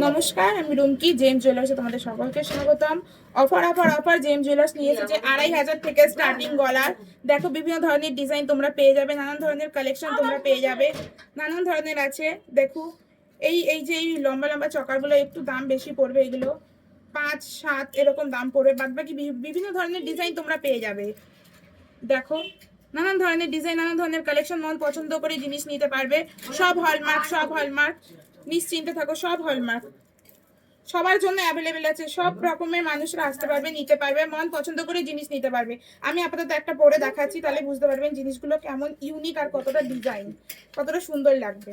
নমস্কার, আমি রুমকি। জেম জুয়েলার্সে তোমাদের সকলকে স্বাগতম। অফার জেম জুয়েলার্স নিয়ে এসেছে 2500 থেকে স্টার্টিং গলার। দেখো বিভিন্ন ধরনের ডিজাইন তোমরা পেয়ে যাবে, নানান ধরনের কালেকশন তোমরা পেয়ে যাবে, নানান ধরনের আছে। দেখো এই লম্বা লম্বা চকারগুলো একটু দাম বেশি পড়বে, এগুলো 5-7 এরকম দাম পড়বে। বাদ বাকি বিভিন্ন ধরনের ডিজাইন তোমরা পেয়ে যাবে। দেখো নানান ধরনের ডিজাইন, নানান ধরনের কালেকশন, মন পছন্দ করে জিনিস নিতে পারবে। সব হলমার্ক, নিশ্চিন্তে থাকো, সব হলমার্ক। সবার জন্য অ্যাভেলেবেল আছে, সব রকমের মানুষরা আসতে পারবে, নিতে পারবে, মন পছন্দ করে জিনিস নিতে পারবে। আমি আপাতত একটা পরে দেখাচ্ছি, তাহলে বুঝতে পারবেন জিনিসগুলো কেমন ইউনিক আর কতটা ডিজাইন, কতটা সুন্দর লাগবে।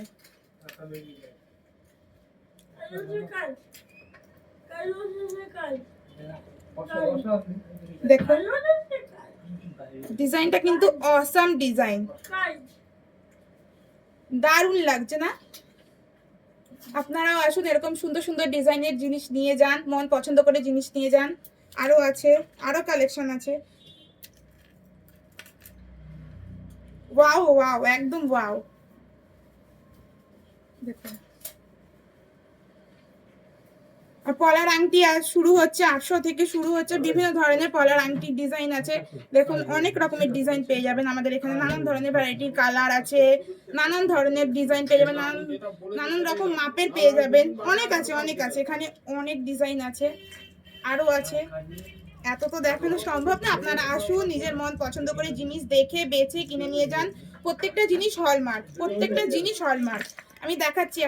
দেখো ডিজাইনটা কিন্তু অসাম ডিজাইন, দারুণ লাগছে না? আপনারাও আসুন, এরকম সুন্দর সুন্দর ডিজাইনের জিনিস নিয়ে যান, মন পছন্দ করে জিনিস নিয়ে যান। আরো আছে, আরো কালেকশন আছে। ওয়াও ওয়াও, একদম ওয়াও। দেখুন, আর পলার আংটি শুরু হচ্ছে 800 থেকে শুরু হচ্ছে। বিভিন্ন ধরনের পলার আংটির ডিজাইন আছে। দেখুন অনেক রকমের ডিজাইন পেয়ে যাবেন আমাদের এখানে, নানান ধরনের ভ্যারাইটির কালার আছে, নানান ধরনের ডিজাইন পেয়ে যাবেন, নানান রকম মাপের পেয়ে যাবেন। অনেক আছে এখানে, অনেক ডিজাইন আছে, আরো আছে। এত তো দেখানো সম্ভব না, আপনারা আসুন, নিজের মন পছন্দ করে জিনিস দেখে বেছে কিনে নিয়ে যান। প্রত্যেকটা জিনিস হলমার্ক। আমি দেখাচ্ছি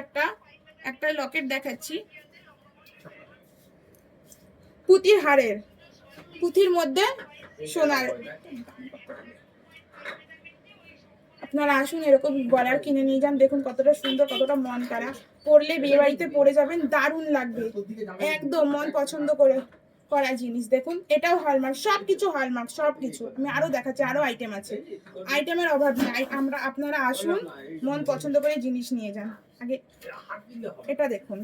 একটা লকেট দেখাচ্ছি, পুঁতির হারের, পুঁতির মধ্যে সোনার। আপনারা আসুন, এরকম গলার কিনে নিয়ে যান। দেখুন কতটা সুন্দর, কতটা মন কাড়া, পরলে বিয়ে বাড়িতে পরে যাবেন, দারুণ লাগবে, একদম মন পছন্দ করে করা জিনিস। দেখুন এটাও হলমার্ক, সবকিছু হলমার্ক, সবকিছু। আমি আরো দেখাচ্ছি, আরো আইটেম আছে, আইটেমের অভাব নেই। আপনারা আসুন, মন পছন্দ করে জিনিস নিয়ে যান। আগে এটা দেখুন,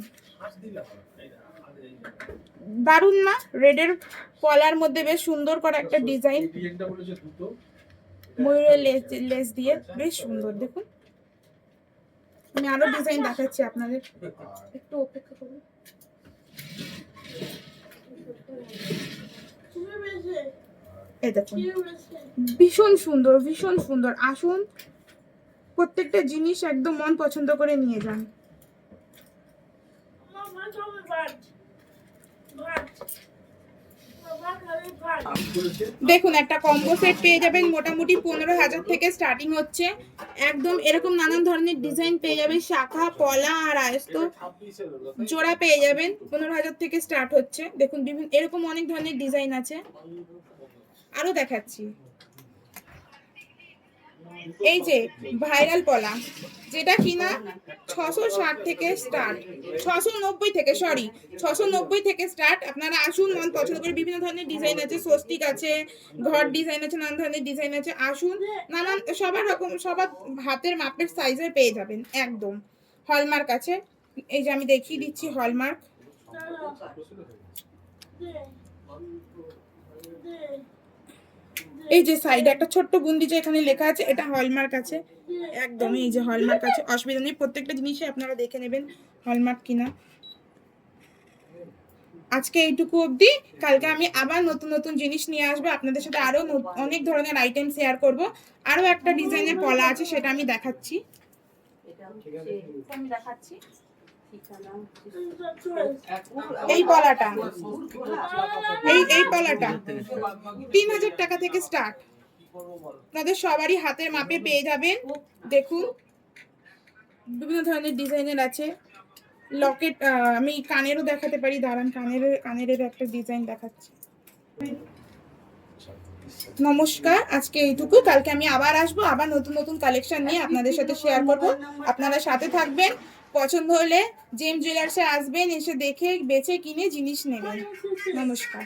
দারুণ না? রেডের পলার মধ্যে বেশ সুন্দর করে একটা ডিজাইন, ময়ূরের লেস দিয়ে বেশ সুন্দর। দেখুন আমি আরো ডিজাইন দেখাচ্ছি আপনাদের, একটু অপেক্ষা করুন। এই দেখুন, ভীষণ সুন্দর। আসুন, প্রত্যেকটা জিনিস একদম মন পছন্দ করে নিয়ে যান। দেখুন একটা কম্বো সেট পেয়ে যাবেন, মোটামুটি 15,000 থেকে স্টার্টিং হচ্ছে। একদম এরকম নানান ধরনের ডিজাইন পেয়ে যাবেন, শাখা, পলা আর আয়স্ত জোড়া পেয়ে যাবেন। 15,000 থেকে স্টার্ট হচ্ছে। দেখুন বিভিন্ন এরকম অনেক ধরনের ডিজাইন আছে, আরো দেখাচ্ছি। এই যে ভাইরাল পলা, যেটা কিনা 660 থেকে স্টার্ট, 690 থেকে স্টার্ট। আপনারা আসুন, মন পছন্দ করে। বিভিন্ন ধরনের ডিজাইন আছে, স্বস্তিক আছে, ঘর ডিজাইন আছে, নানান ধরনের ডিজাইন আছে। আসুন, নানান সবার হাতের মাপের সাইজের পেয়ে যাবেন। একদম হলমার্ক আছে, এই যে আমি দেখিয়ে দিচ্ছি হলমার্ক। এই যে সাইডে একটা ছোট্ট বুন্দি যে এখানে লেখা আছে, এটা হলমার্ক আছে, একদম এই যে হলমার্ক আছে, অসুবিধা নেই। প্রত্যেকটা জিনিসই আপনারা দেখে নেবেন হলমার্ক কিনা। আজকে এইটুকু অবধি, কালকে আমি আবার নতুন নতুন জিনিস নিয়ে আসবো আপনাদের সাথে, আরো অনেক ধরনের আইটেম শেয়ার করব। আরো একটা ডিজাইনের পলা আছে, সেটা আমি দেখাচ্ছি। এই পলাটা 3,000 টাকা থেকে স্টার্ট, আপনাদের সবারই হাতের মাপে পেয়ে যাবেন। দেখুন বিভিন্ন ধরনের ডিজাইনের আছে। লকেট, আমি কানেরও দেখাতে পারি, দাঁড়ান, কানের একটা ডিজাইন দেখাচ্ছি। নমস্কার, আজকে এইটুকু। কালকে আমি আবার আসবো, আবার নতুন নতুন কালেকশন নিয়ে আপনাদের সাথে শেয়ার করব। আপনারা সাথে থাকবেন। পছন্দ হলে জেম জুয়েলার্সে আসবেন, এসে দেখে বেছে কিনে জিনিস নেবেন। নমস্কার।